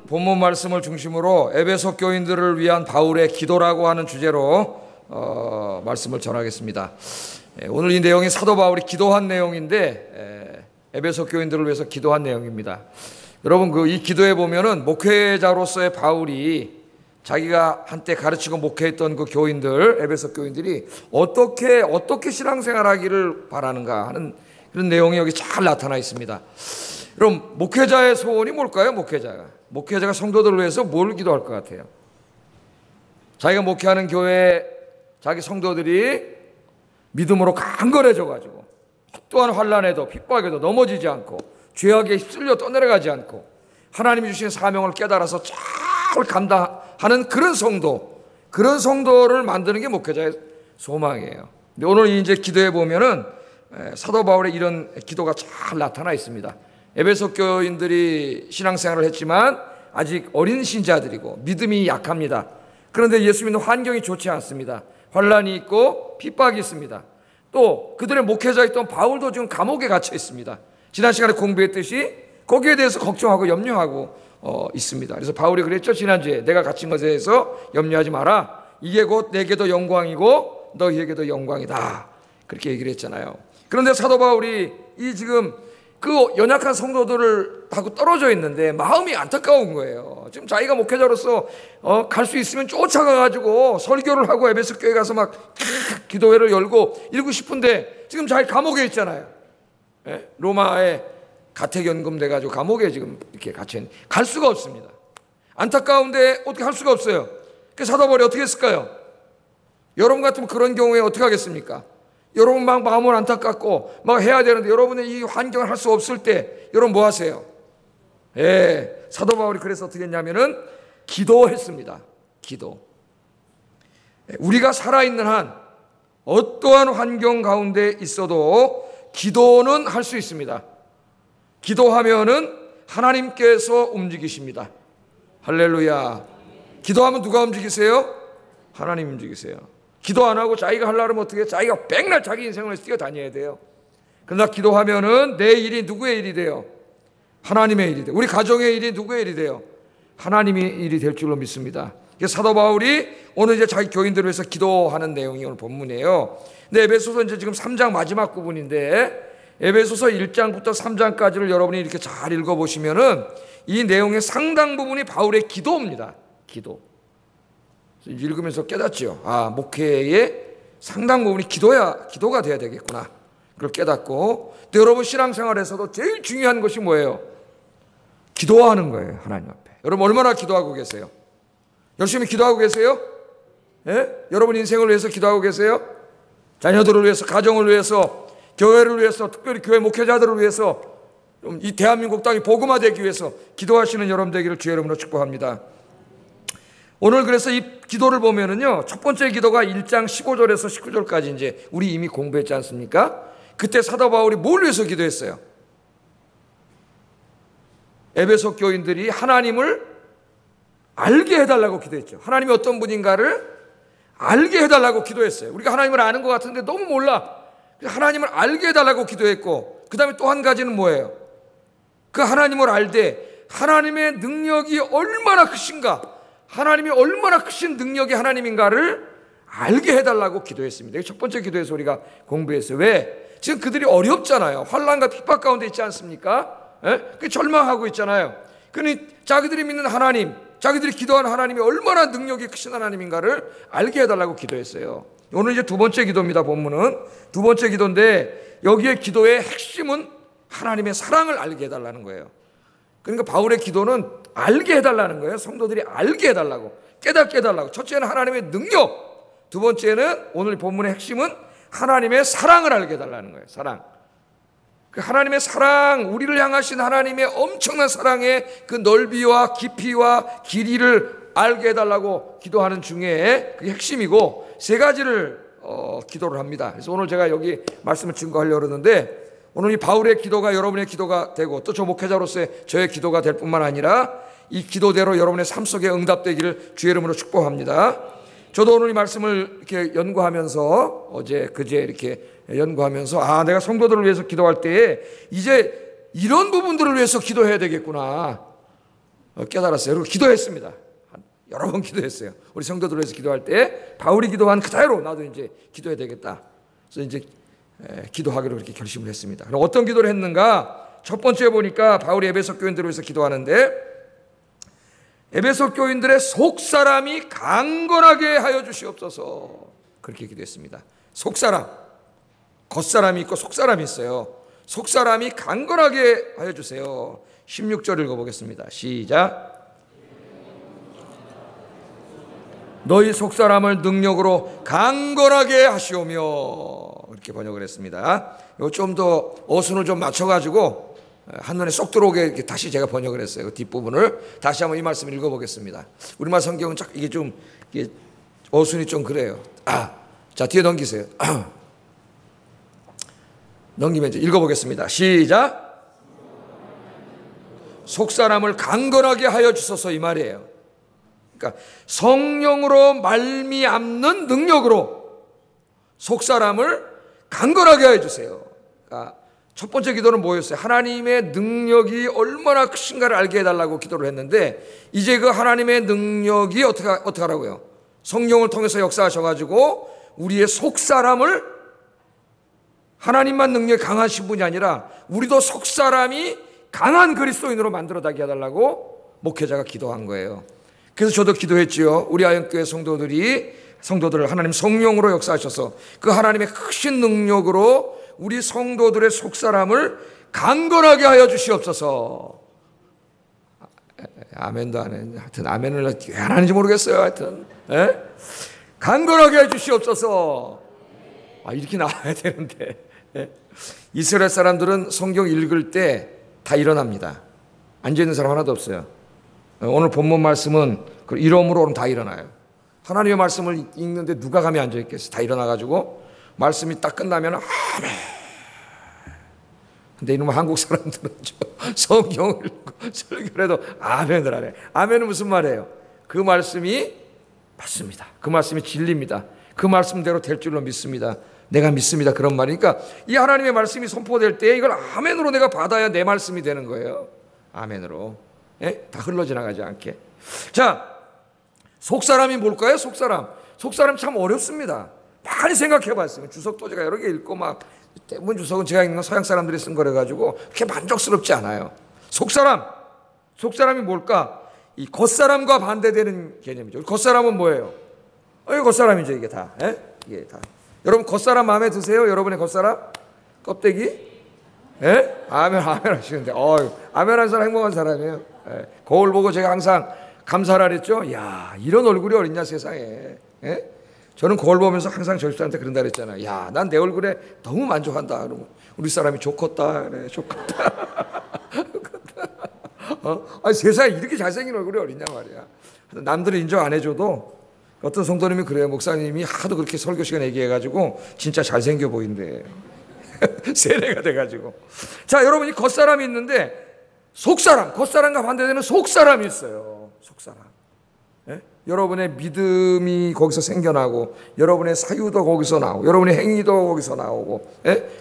본문 말씀을 중심으로 에베소 교인들을 위한 바울의 기도라고 하는 주제로 말씀을 전하겠습니다. 오늘 이 내용이 사도 바울이 기도한 내용인데 에베소 교인들을 위해서 기도한 내용입니다. 여러분 이 기도에 보면은 목회자로서의 바울이 자기가 한때 가르치고 목회했던 그 교인들, 에베소 교인들이 어떻게 신앙생활하기를 바라는가 하는 그런 내용이 여기 잘 나타나 있습니다. 그럼 목회자의 소원이 뭘까요? 목회자가 성도들을 위해서 뭘 기도할 것 같아요? 자기가 목회하는 교회 자기 성도들이 믿음으로 강건해져가지고 또한 환난에도 핍박에도 넘어지지 않고 죄악에 휩쓸려 떠내려가지 않고 하나님이 주신 사명을 깨달아서 잘 감당하는 그런 성도를 만드는 게 목회자의 소망이에요. 근데 오늘 이제 기도해 보면은 사도 바울의 이런 기도가 잘 나타나 있습니다. 에베소 교인들이 신앙생활을 했지만 아직 어린 신자들이고 믿음이 약합니다. 그런데 예수 믿는 환경이 좋지 않습니다. 환난이 있고 핍박이 있습니다. 또 그들의 목회자였던 바울도 지금 감옥에 갇혀 있습니다. 지난 시간에 공부했듯이 거기에 대해서 걱정하고 염려하고 있습니다. 그래서 바울이 그랬죠. 지난주에 내가 갇힌 것에 대해서 염려하지 마라. 이게 곧 내게도 영광이고 너희에게도 영광이다. 그렇게 얘기를 했잖아요. 그런데 사도 바울이 이 지금 그 연약한 성도들을 하고 떨어져 있는데 마음이 안타까운 거예요. 지금 자기가 목회자로서 갈 수 있으면 쫓아가가지고 설교를 하고 에베소 교회 가서 막 기도회를 열고 이러고 싶은데 지금 자기 감옥에 있잖아요. 로마에 가택연금 돼가지고 감옥에 지금 이렇게 갇혀있는, 갈 수가 없습니다. 안타까운데 어떻게 할 수가 없어요. 그 사도 바울이 어떻게 했을까요? 여러분 같으면 그런 경우에 어떻게 하겠습니까? 여러분 막 마음을 안타깝고 막 해야 되는데 여러분의 이 환경을 할 수 없을 때 여러분 뭐 하세요? 사도 바울이 그래서 어떻게 했냐면은 기도했습니다. 기도. 우리가 살아있는 한 어떠한 환경 가운데 있어도 기도는 할 수 있습니다. 기도하면은 하나님께서 움직이십니다. 할렐루야. 기도하면 누가 움직이세요? 하나님 움직이세요. 기도 안 하고 자기가 하려면 어떻게 해요? 자기가 백날 자기 인생을 위해서 뛰어다녀야 돼요. 그러나 기도하면은 내 일이 누구의 일이 돼요? 하나님의 일이 돼요. 우리 가정의 일이 누구의 일이 돼요? 하나님의 일이 될 줄로 믿습니다. 그래서 사도 바울이 오늘 이제 자기 교인들을 위해서 기도하는 내용이 오늘 본문이에요. 근데 에베소서 이제 지금 3장 마지막 부분인데 에베소서 1장부터 3장까지를 여러분이 이렇게 잘 읽어보시면은 이 내용의 상당 부분이 바울의 기도입니다. 기도. 읽으면서 깨닫죠. 목회의 상당 부분이 기도가 돼야 되겠구나. 그걸 깨닫고, 또 여러분 신앙생활에서도 제일 중요한 것이 뭐예요? 기도하는 거예요. 하나님 앞에. 여러분 얼마나 기도하고 계세요? 열심히 기도하고 계세요? 여러분 인생을 위해서 기도하고 계세요? 자녀들을 위해서, 가정을 위해서, 교회를 위해서, 특별히 교회 목회자들을 위해서, 이 대한민국 땅이 복음화되기 위해서 기도하시는 여러분 되기를 주의 이름으로 축복합니다. 오늘 그래서 이 기도를 보면은요, 첫 번째 기도가 1장 15절에서 19절까지 이제 우리 이미 공부했지 않습니까? 그때 사도 바울이 뭘 위해서 기도했어요? 에베소 교인들이 하나님을 알게 해달라고 기도했죠. 하나님이 어떤 분인가를 알게 해달라고 기도했어요. 우리가 하나님을 아는 것 같은데 너무 몰라. 하나님을 알게 해달라고 기도했고, 그 다음에 또 한 가지는 뭐예요? 그 하나님을 알되 하나님의 능력이 얼마나 크신가, 하나님이 얼마나 크신 능력의 하나님인가를 알게 해달라고 기도했습니다. 첫 번째 기도에서 우리가 공부했어요. 왜? 지금 그들이 어렵잖아요. 환난과 핍박 가운데 있지 않습니까? 절망하고 있잖아요. 그러니 자기들이 믿는 하나님, 자기들이 기도하는 하나님이 얼마나 능력이 크신 하나님인가를 알게 해달라고 기도했어요. 오늘 이제 두 번째 기도입니다. 본문은 두 번째 기도인데 여기에 기도의 핵심은 하나님의 사랑을 알게 해달라는 거예요. 그러니까 바울의 기도는 알게 해달라는 거예요. 성도들이 알게 해달라고, 깨닫게 해달라고. 첫째는 하나님의 능력, 두 번째는 오늘 본문의 핵심은 하나님의 사랑을 알게 해달라는 거예요. 사랑. 그 하나님의 사랑, 우리를 향하신 하나님의 엄청난 사랑의 그 넓이와 깊이와 길이를 알게 해달라고 기도하는 중에 그게 핵심이고, 세 가지를 기도를 합니다. 그래서 오늘 제가 여기 말씀을 증거하려고 그러는데, 오늘 이 바울의 기도가 여러분의 기도가 되고 또 저 목회자로서의 저의 기도가 될 뿐만 아니라 이 기도대로 여러분의 삶 속에 응답되기를 주의 이름으로 축복합니다. 저도 오늘 이 말씀을 이렇게 연구하면서 어제 그제 이렇게 연구하면서 내가 성도들을 위해서 기도할 때에 이제 이런 부분들을 위해서 기도해야 되겠구나. 깨달았어요. 그리고 기도했습니다. 여러 번 기도했어요. 우리 성도들 위해서 기도할 때 바울이 기도한 그대로 나도 이제 기도해야 되겠다. 그래서 이제 기도하기로 그렇게 결심을 했습니다. 그럼 어떤 기도를 했는가? 첫 번째 보니까 바울이 에베소 교인들을 위해서 기도하는데 에베소 교인들의 속사람이 강건하게 하여 주시옵소서 그렇게 기도했습니다. 속사람, 겉사람이 있고 속사람이 있어요. 속사람이 강건하게 하여 주세요. 16절 읽어보겠습니다. 시작. 너희 속사람을 능력으로 강건하게 하시오며 이렇게 번역을 했습니다. 이거 좀 더 어순을 좀 맞춰가지고 한눈에 쏙 들어오게 다시 제가 번역을 했어요. 그 뒷부분을 다시 한번 이 말씀을 읽어보겠습니다. 우리말 성경은 이게 좀 이게 어순이 좀 그래요. 자 뒤에 넘기세요. 넘기면 이제 읽어보겠습니다. 시작. 속사람을 강건하게 하여 주소서 이 말이에요. 그러니까 성령으로 말미암는 능력으로 속사람을 강건하게 하여 주세요. 그러니까 첫 번째 기도는 뭐였어요? 하나님의 능력이 얼마나 크신가를 알게 해달라고 기도를 했는데 이제 그 하나님의 능력이 어떻게 하라고요? 성령을 통해서 역사하셔가지고 우리의 속사람을 하나님만 능력이 강하신 분이 아니라 우리도 속사람이 강한 그리스도인으로 만들어가게 해달라고 목회자가 기도한 거예요. 그래서 저도 기도했지요. 우리 아영교회 성도들을 하나님 성령으로 역사하셔서 그 하나님의 크신 능력으로 우리 성도들의 속사람을 강건하게 하여 주시옵소서. 아멘도 안 했는데 하여튼 아멘을 왜 안 하는지 모르겠어요. 하여튼 강건하게 해 주시옵소서. 이렇게 나와야 되는데 이스라엘 사람들은 성경 읽을 때 다 일어납니다. 앉아있는 사람 하나도 없어요. 오늘 본문 말씀은 이러므로 오늘 다 일어나요. 하나님의 말씀을 읽는데 누가 감히 앉아있겠어요. 다 일어나가지고 말씀이 딱 끝나면 아멘. 근데 이놈의 한국 사람들은 성경을 읽고 설교를 해도 아멘을 안 해. 아멘은 무슨 말이에요? 그 말씀이 맞습니다. 그 말씀이 진리입니다. 그 말씀대로 될 줄로 믿습니다. 내가 믿습니다. 그런 말이니까 이 하나님의 말씀이 선포될 때 이걸 아멘으로 내가 받아야 내 말씀이 되는 거예요. 아멘으로. 다 흘러지나가지 않게. 자, 속사람이 뭘까요? 속사람 참 어렵습니다. 많이 생각해 봤어요. 주석도 제가 여러 개 읽고 막 대부분 주석은 제가 읽는 건 서양 사람들이 쓴 거래 가지고 그렇게 만족스럽지 않아요. 속사람이 뭘까? 이 겉사람과 반대되는 개념이죠. 겉사람은 뭐예요? 이게 겉사람이죠. 이게 다. 이게 다. 여러분 겉사람 마음에 드세요? 여러분의 겉사람? 껍데기? 아멘 하시는데 아멘 한 사람 행복한 사람이에요. 거울 보고 제가 항상 감사를 했죠. 야, 이런 얼굴이 어딨냐 세상에. 저는 거울 보면서 항상 저희 집사람한테 그런다 그랬잖아요. 야, 난 내 얼굴에 너무 만족한다. 그러면 우리 사람이 좋겠다. 그래, 좋겠다. 세상에 이렇게 잘생긴 얼굴이 어딨냐 말이야. 남들은 인정 안 해줘도 어떤 성도님이 그래요. 목사님이 하도 그렇게 설교 시간 얘기해가지고 진짜 잘생겨 보인대. 세례가 돼가지고. 자, 여러분이 겉사람이 있는데 겉사람과 반대되는 속사람이 있어요. 속사람. 여러분의 믿음이 거기서 생겨나고 여러분의 사유도 거기서 나오고 여러분의 행위도 거기서 나오고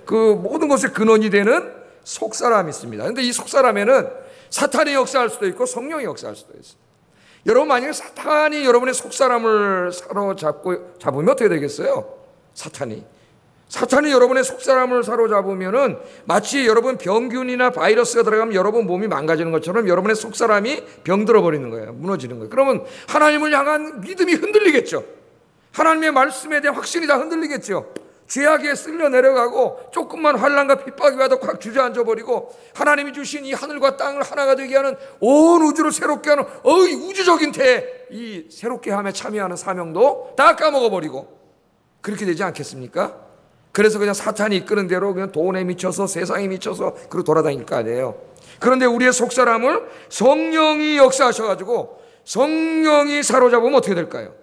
그 모든 것의 근원이 되는 속사람이 있습니다. 그런데 이 속사람에는 사탄이 역사할 수도 있고 성령이 역사할 수도 있어요. 여러분 만약에 사탄이 여러분의 속사람을 잡으면 어떻게 되겠어요? 사탄이 여러분의 속사람을 사로잡으면은 마치 여러분 병균이나 바이러스가 들어가면 여러분 몸이 망가지는 것처럼 여러분의 속사람이 병들어 버리는 거예요. 무너지는 거예요. 그러면 하나님을 향한 믿음이 흔들리겠죠. 하나님의 말씀에 대한 확신이 다 흔들리겠죠. 죄악에 쓸려 내려가고 조금만 환난과 핍박이 와도 콱 주저앉아 버리고 하나님이 주신 이 하늘과 땅을 하나가 되게 하는 온 우주를 새롭게 하는 우주적인 이 새롭게 함에 참여하는 사명도 다 까먹어 버리고 그렇게 되지 않겠습니까? 그래서 그냥 사탄이 이끄는 대로 그냥 돈에 미쳐서 세상에 미쳐서 그리고 돌아다닐 거 아니에요. 그런데 우리의 속사람을 성령이 역사하셔가지고 성령이 사로잡으면 어떻게 될까요?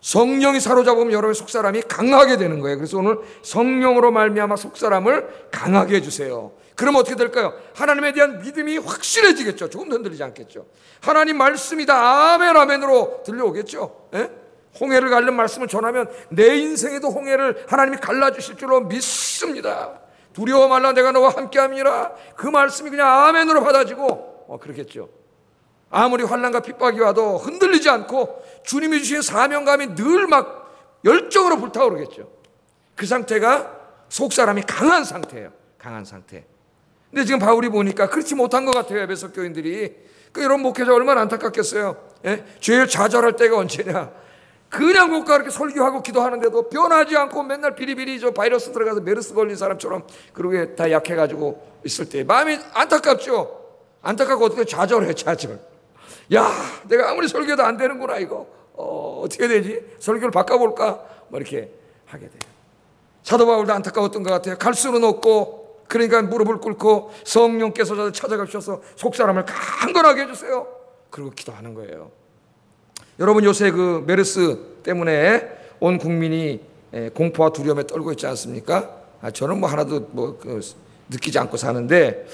성령이 사로잡으면 여러분의 속사람이 강하게 되는 거예요. 그래서 오늘 성령으로 말미암아 속사람을 강하게 해주세요. 그러면 어떻게 될까요? 하나님에 대한 믿음이 확실해지겠죠. 조금도 흔들리지 않겠죠. 하나님 말씀이 다 아멘 아멘으로 들려오겠죠. 홍해를 가르는 말씀을 전하면 내 인생에도 홍해를 하나님이 갈라주실 줄로 믿습니다. 두려워 말라 내가 너와 함께함이라 그 말씀이 그냥 아멘으로 받아지고 그렇겠죠. 아무리 환난과 핍박이 와도 흔들리지 않고 주님이 주신 사명감이 늘 막 열정으로 불타오르겠죠. 그 상태가 속사람이 강한 상태예요. 강한 상태. 근데 지금 바울이 보니까 그렇지 못한 것 같아요. 에베소 교인들이. 이런 목회자 얼마나 안타깝겠어요. 죄를 좌절할 때가 언제냐. 그냥 못 가 이렇게 설교하고 기도하는데도 변하지 않고 맨날 비리비리 바이러스 들어가서 메르스 걸린 사람처럼 그러게 다 약해가지고 있을 때 마음이 안타깝죠. 안타깝고 어떻게 좌절해. 좌절. 야, 내가 아무리 설교도 안 되는구나 이거. 어떻게 되지? 설교를 바꿔볼까? 이렇게 하게 돼요. 사도 바울도 안타까웠던 것 같아요. 갈 수는 없고, 그러니까 무릎을 꿇고 성령께서 저를 찾아가셔서 속사람을 강건하게 해주세요. 그리고 기도하는 거예요. 여러분, 요새 그 메르스 때문에 온 국민이 공포와 두려움에 떨고 있지 않습니까? 저는 하나도 느끼지 않고 사는데,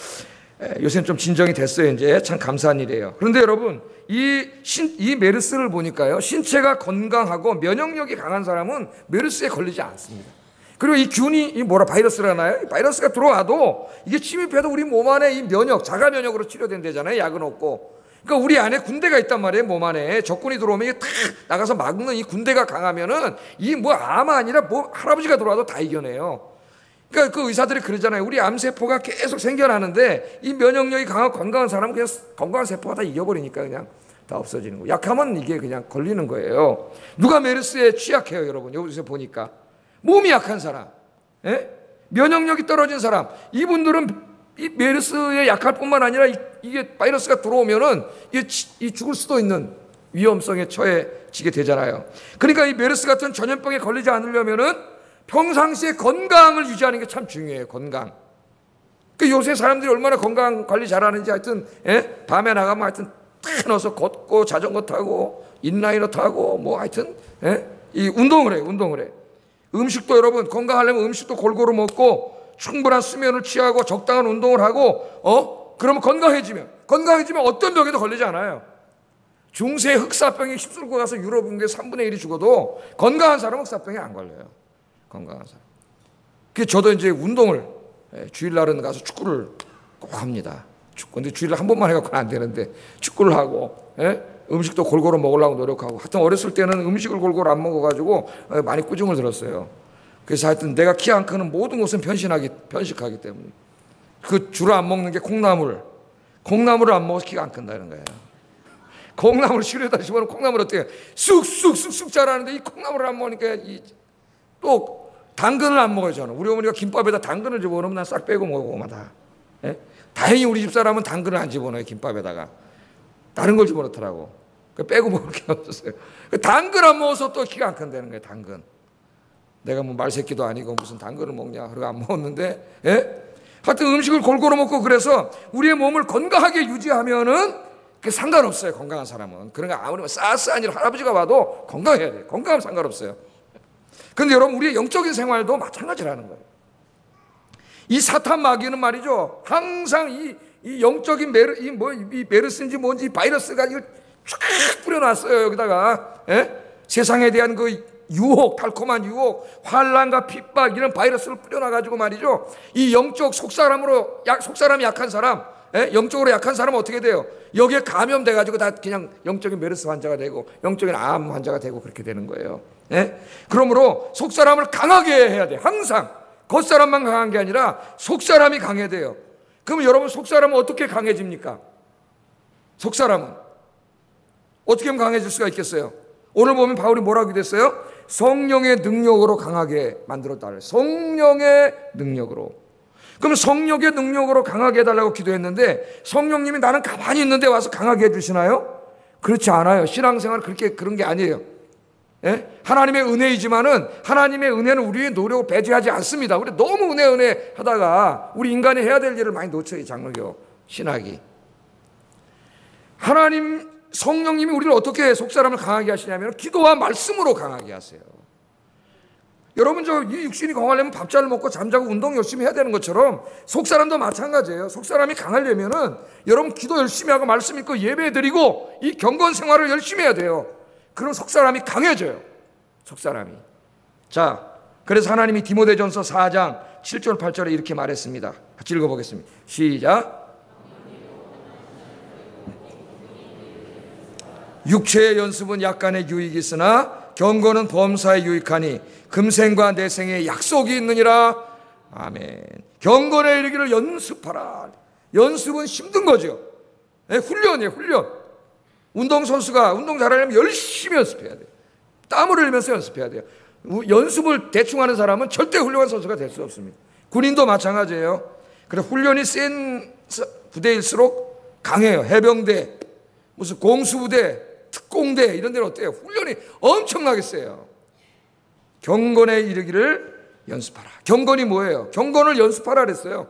요새는 좀 진정이 됐어요. 이제 참 감사한 일이에요. 그런데 여러분, 이 메르스를 보니까요, 신체가 건강하고 면역력이 강한 사람은 메르스에 걸리지 않습니다. 그리고 이 균이 바이러스라나요? 바이러스가 들어와도 이게 침입해도 우리 몸 안에 이 자가 면역으로 치료된다잖아요. 약은 없고. 그러니까 우리 안에 군대가 있단 말이에요. 몸 안에 적군이 들어오면 이게 탁 나가서 막는 이 군대가 강하면은 암 아니라 할아버지가 들어와도 다 이겨내요. 그러니까 그 의사들이 그러잖아요. 우리 암세포가 계속 생겨나는데 이 면역력이 강하고 건강한 사람은 그냥 건강한 세포가 다 이겨버리니까 그냥 다 없어지는 거예요. 약하면 이게 그냥 걸리는 거예요. 누가 메르스에 취약해요, 여러분? 여기서 보니까 몸이 약한 사람, 면역력이 떨어진 사람, 이분들은 이 메르스에 약할 뿐만 아니라 이게 바이러스가 들어오면은 이게 죽을 수도 있는 위험성에 처해지게 되잖아요. 그러니까 이 메르스 같은 전염병에 걸리지 않으려면은 평상시에 건강을 유지하는 게 참 중요해요. 건강. 요새 사람들이 얼마나 건강 관리 잘하는지 하여튼 밤에 나가면 하여튼 탁 넣어서 걷고 자전거 타고 인라이너 타고 하여튼 이 운동을 해. 음식도 여러분 건강하려면 음식도 골고루 먹고 충분한 수면을 취하고 적당한 운동을 하고 그러면 건강해지면 어떤 병에도 걸리지 않아요. 중세 흑사병이 휩쓸고 가서 유럽 인구의 3분의 1이 죽어도 건강한 사람은 흑사병에 안 걸려요. 건강한 사람. 그래서 저도 이제 운동을 주일날은 가서 축구를 꼭 합니다. 근데 주일날 한 번만 해갖고는 안 되는데 축구를 하고 음식도 골고루 먹으려고 노력하고 하여튼 어렸을 때는 음식을 골고루 안 먹어가지고 많이 꾸중을 들었어요. 그래서 하여튼 내가 키 안 크는 모든 것은 편식하기 때문에 그 주로 안 먹는 게 콩나물을 안 먹어서 키가 안 큰다는 거예요. 콩나물 시루에다 집어넣으면 콩나물 어때요? 쑥쑥 자라는데 이 콩나물을 안 먹으니까 또 당근을 안 먹어요. 저는 우리 어머니가 김밥에다 당근을 집어넣으면 난 싹 빼고 먹고 다. 다행히 우리 집사람은 당근을 안 집어넣어요. 김밥에다가 다른 걸 집어넣더라고. 빼고 먹을 게 없었어요. 당근 안 먹어서 또 키가 안 큰다는 거예요. 당근. 내가 말새끼도 아니고 무슨 당근을 먹냐 그러고 안 먹었는데 하여튼 음식을 골고루 먹고 그래서 우리의 몸을 건강하게 유지하면은 상관없어요. 건강한 사람은. 그러니까 아무리 싸스한 일 할아버지가 와도 건강해야 돼요. 건강하면 상관없어요. 그런데 여러분 우리의 영적인 생활도 마찬가지라는 거예요. 이 사탄 마귀는 말이죠. 항상 이 영적인 이 메르스인지 뭔지 바이러스가 이걸 쫙 뿌려놨어요. 여기다가 세상에 대한 그 유혹, 달콤한 유혹, 환난과 핍박 이런 바이러스를 뿌려놔가지고 말이죠. 이 영적 속사람이 약한 사람, 영적으로 약한 사람은 어떻게 돼요? 여기에 감염돼가지고 다 그냥 영적인 메르스 환자가 되고 영적인 암 환자가 되고 그렇게 되는 거예요. 그러므로 속사람을 강하게 해야 돼. 항상 겉사람만 강한 게 아니라 속사람이 강해야 돼요. 그러면 여러분 속사람은 어떻게 강해집니까? 속사람은 어떻게 하면 강해질 수가 있겠어요? 오늘 보면 바울이 뭐라고 기도했어요? 성령의 능력으로 강하게 만들었다. 성령의 능력으로. 그럼 성령의 능력으로 강하게 해달라고 기도했는데 성령님이 나는 가만히 있는데 와서 강하게 해주시나요? 그렇지 않아요. 신앙생활은 그런 게 아니에요. 하나님의 은혜이지만은 하나님의 은혜는 우리의 노력을 배제하지 않습니다. 우리 너무 은혜 하다가 우리 인간이 해야 될 일을 많이 놓쳐요. 장로교 신학이. 성령님이 우리를 어떻게 속사람을 강하게 하시냐면 기도와 말씀으로 강하게 하세요. 여러분 이 육신이 강하려면 밥 잘 먹고 잠자고 운동 열심히 해야 되는 것처럼 속사람도 마찬가지예요. 속사람이 강하려면은 여러분 기도 열심히 하고 말씀 읽고 예배 드리고 이 경건 생활을 열심히 해야 돼요. 그럼 속사람이 강해져요. 속사람이. 자, 그래서 하나님이 디모데전서 4장 7절 8절에 이렇게 말했습니다. 같이 읽어보겠습니다. 시작. 육체의 연습은 약간의 유익이 있으나 경건은 범사에 유익하니 금생과 내생에 약속이 있느니라. 아멘. 경건에 이르기를 연습하라. 연습은 힘든 거죠. 네, 훈련이에요, 훈련. 운동선수가 운동 잘하려면 열심히 연습해야 돼요. 땀을 흘리면서 연습해야 돼요. 연습을 대충 하는 사람은 절대 훌륭한 선수가 될 수 없습니다. 군인도 마찬가지예요. 그래, 훈련이 센 부대일수록 강해요. 해병대, 무슨 공수부대, 특공대 이런 데는 어때요? 훈련이 엄청나게 세요. 경건에 이르기를 연습하라. 경건이 뭐예요? 경건을 연습하라 그랬어요.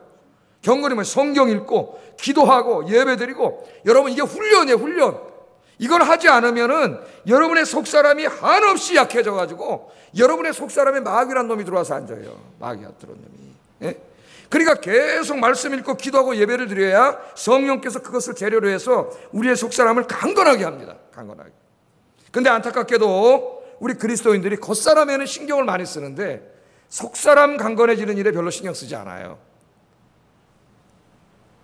경건이 뭐예요? 성경 읽고 기도하고 예배드리고. 여러분, 이게 훈련이에요, 훈련. 이걸 하지 않으면은 여러분의 속사람이 한없이 약해져 가지고 여러분의 속사람에 마귀란 놈이 들어와서 앉아요. 마귀가 들어온 놈이. 예? 그러니까 계속 말씀 읽고 기도하고 예배를 드려야 성령께서 그것을 재료로 해서 우리의 속사람을 강건하게 합니다. 강건하게. 근데 안타깝게도 우리 그리스도인들이 겉사람에는 신경을 많이 쓰는데 속사람 강건해지는 일에 별로 신경 쓰지 않아요.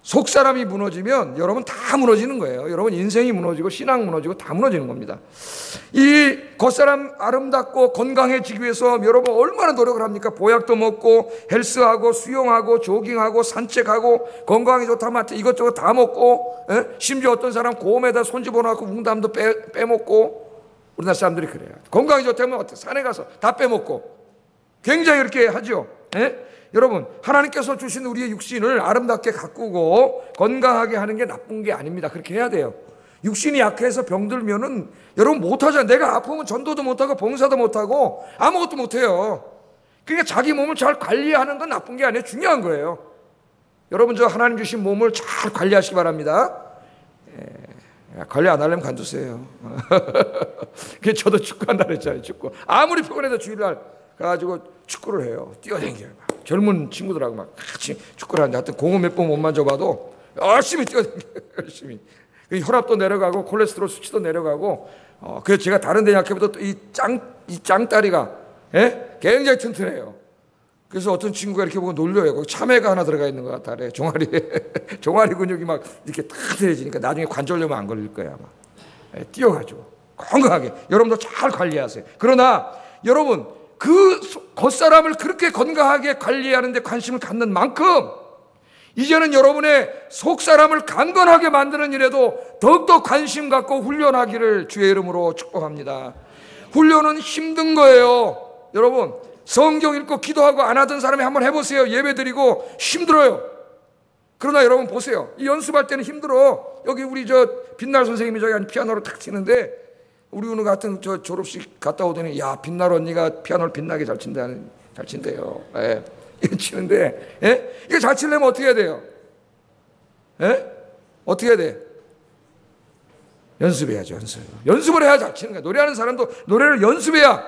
속사람이 무너지면 여러분 다 무너지는 거예요. 여러분 인생이 무너지고 신앙 무너지고 다 무너지는 겁니다. 이 겉사람 아름답고 건강해지기 위해서 여러분 얼마나 노력을 합니까? 보약도 먹고 헬스하고 수영하고 조깅하고 산책하고 건강에 좋다면 이것저것 다 먹고, 심지어 어떤 사람 고음에다 손 집어넣고 웅담도 빼먹고. 우리나라 사람들이 그래요. 건강이 좋다면 산에 가서 다 빼먹고 굉장히 이렇게 하죠. 여러분, 하나님께서 주신 우리의 육신을 아름답게 가꾸고 건강하게 하는 게 나쁜 게 아닙니다. 그렇게 해야 돼요. 육신이 약해서 병들면은 여러분 못하잖아요. 내가 아프면 전도도 못하고 봉사도 못하고 아무것도 못해요. 그러니까 자기 몸을 잘 관리하는 건 나쁜 게 아니에요. 중요한 거예요. 여러분, 저 하나님 주신 몸을 잘 관리하시기 바랍니다. 관리 안 하려면 관두세요. 저도 축구한다 그랬잖아요. 축구. 아무리 피곤해도 주일날 가가지고 축구를 해요. 뛰어다녀요. 젊은 친구들하고 막 같이 축구를 하는데 하여튼 공을 몇 번 못 만져봐도 열심히 뛰어다녀요. 열심히. 혈압도 내려가고 콜레스테롤 수치도 내려가고. 그래서 제가 다른 데 약해보다 이 짱다리가 굉장히 튼튼해요. 그래서 어떤 친구가 이렇게 보고 놀려요. 거기 참외가 하나 들어가 있는 것 같아. 종아리에. 종아리 근육이 막 이렇게 탁해지니까 나중에 관절염 안 걸릴 거야. 아마. 뛰어가지고 건강하게. 여러분도 잘 관리하세요. 그러나 여러분, 그 겉사람을 그렇게 건강하게 관리하는 데 관심을 갖는 만큼 이제는 여러분의 속사람을 강건하게 만드는 일에도 더욱더 관심 갖고 훈련하기를 주의 이름으로 축복합니다. 훈련은 힘든 거예요. 여러분, 성경 읽고 기도하고 안 하던 사람이 한번 해보세요. 예배드리고 힘들어요. 그러나 여러분 보세요. 이 연습할 때는 힘들어. 여기 우리 저 빛날 선생님이 저기 피아노를 탁 치는데 우리 은우 같은 저 졸업식 갔다 오더니 야, 빛날 언니가 피아노를 빛나게 잘 친대요. 이거 치는데, 이거 잘 치려면 어떻게 해야 돼요? 어떻게 해야 돼? 연습해야죠, 연습. 연습을 해야 잘 치는 거예요. 노래하는 사람도 노래를 연습해야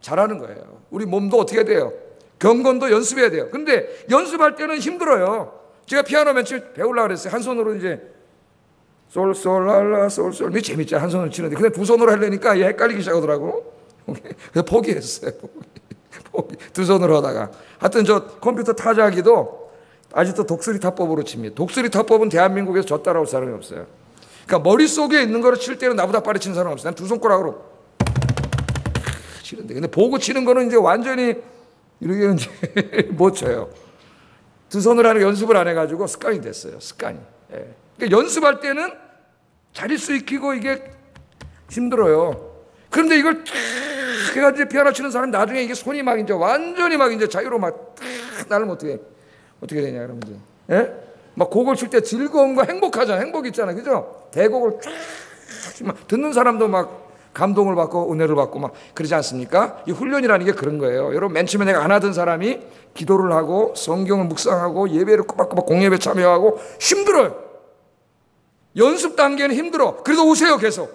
잘하는 거예요. 우리 몸도 어떻게 해야 돼요? 경건도 연습해야 돼요. 근데 연습할 때는 힘들어요. 제가 피아노 맨 처음 배우려고 그랬어요. 한 손으로 이제 솔솔랄라 솔솔 미 재밌잖아. 한 손으로 치는데 근데 두 손으로 하려니까 얘 헷갈리기 시작하더라고. 그래서 포기했어요. 두 손으로 하다가 하여튼 저 컴퓨터 타자기도 아직도 독수리 타법으로 칩니다. 독수리 타법은 대한민국에서 저 따라올 사람이 없어요. 그러니까 머릿속에 있는 거를 칠 때는 나보다 빨리 치는 사람 없어요. 난 두 손가락으로 치는데 근데 보고 치는 거는 이제 완전히 이렇게 이제 못 쳐요. 두 손으로 하는 연습을 안 해가지고 습관이 됐어요. 습관이. 그러니까 연습할 때는 자릿수 익히고 이게 힘들어요. 그런데 이걸 탁 해가지고 피아노 치는 사람 나중에 이게 손이 막 이제 완전히 막 이제 자유로 막 날면 어떻게 되냐 여러분들. 막 곡을 칠 때 즐거움과 행복하잖아. 행복 있잖아. 그죠? 대곡을 쫙 듣는 사람도 막 감동을 받고 은혜를 받고 막 그러지 않습니까? 이 훈련이라는 게 그런 거예요. 여러분 맨 처음에 내가 안 하던 사람이 기도를 하고 성경을 묵상하고 예배를 꼬박꼬박 공예배 참여하고 힘들어요. 연습 단계는 힘들어. 그래도 오세요. 계속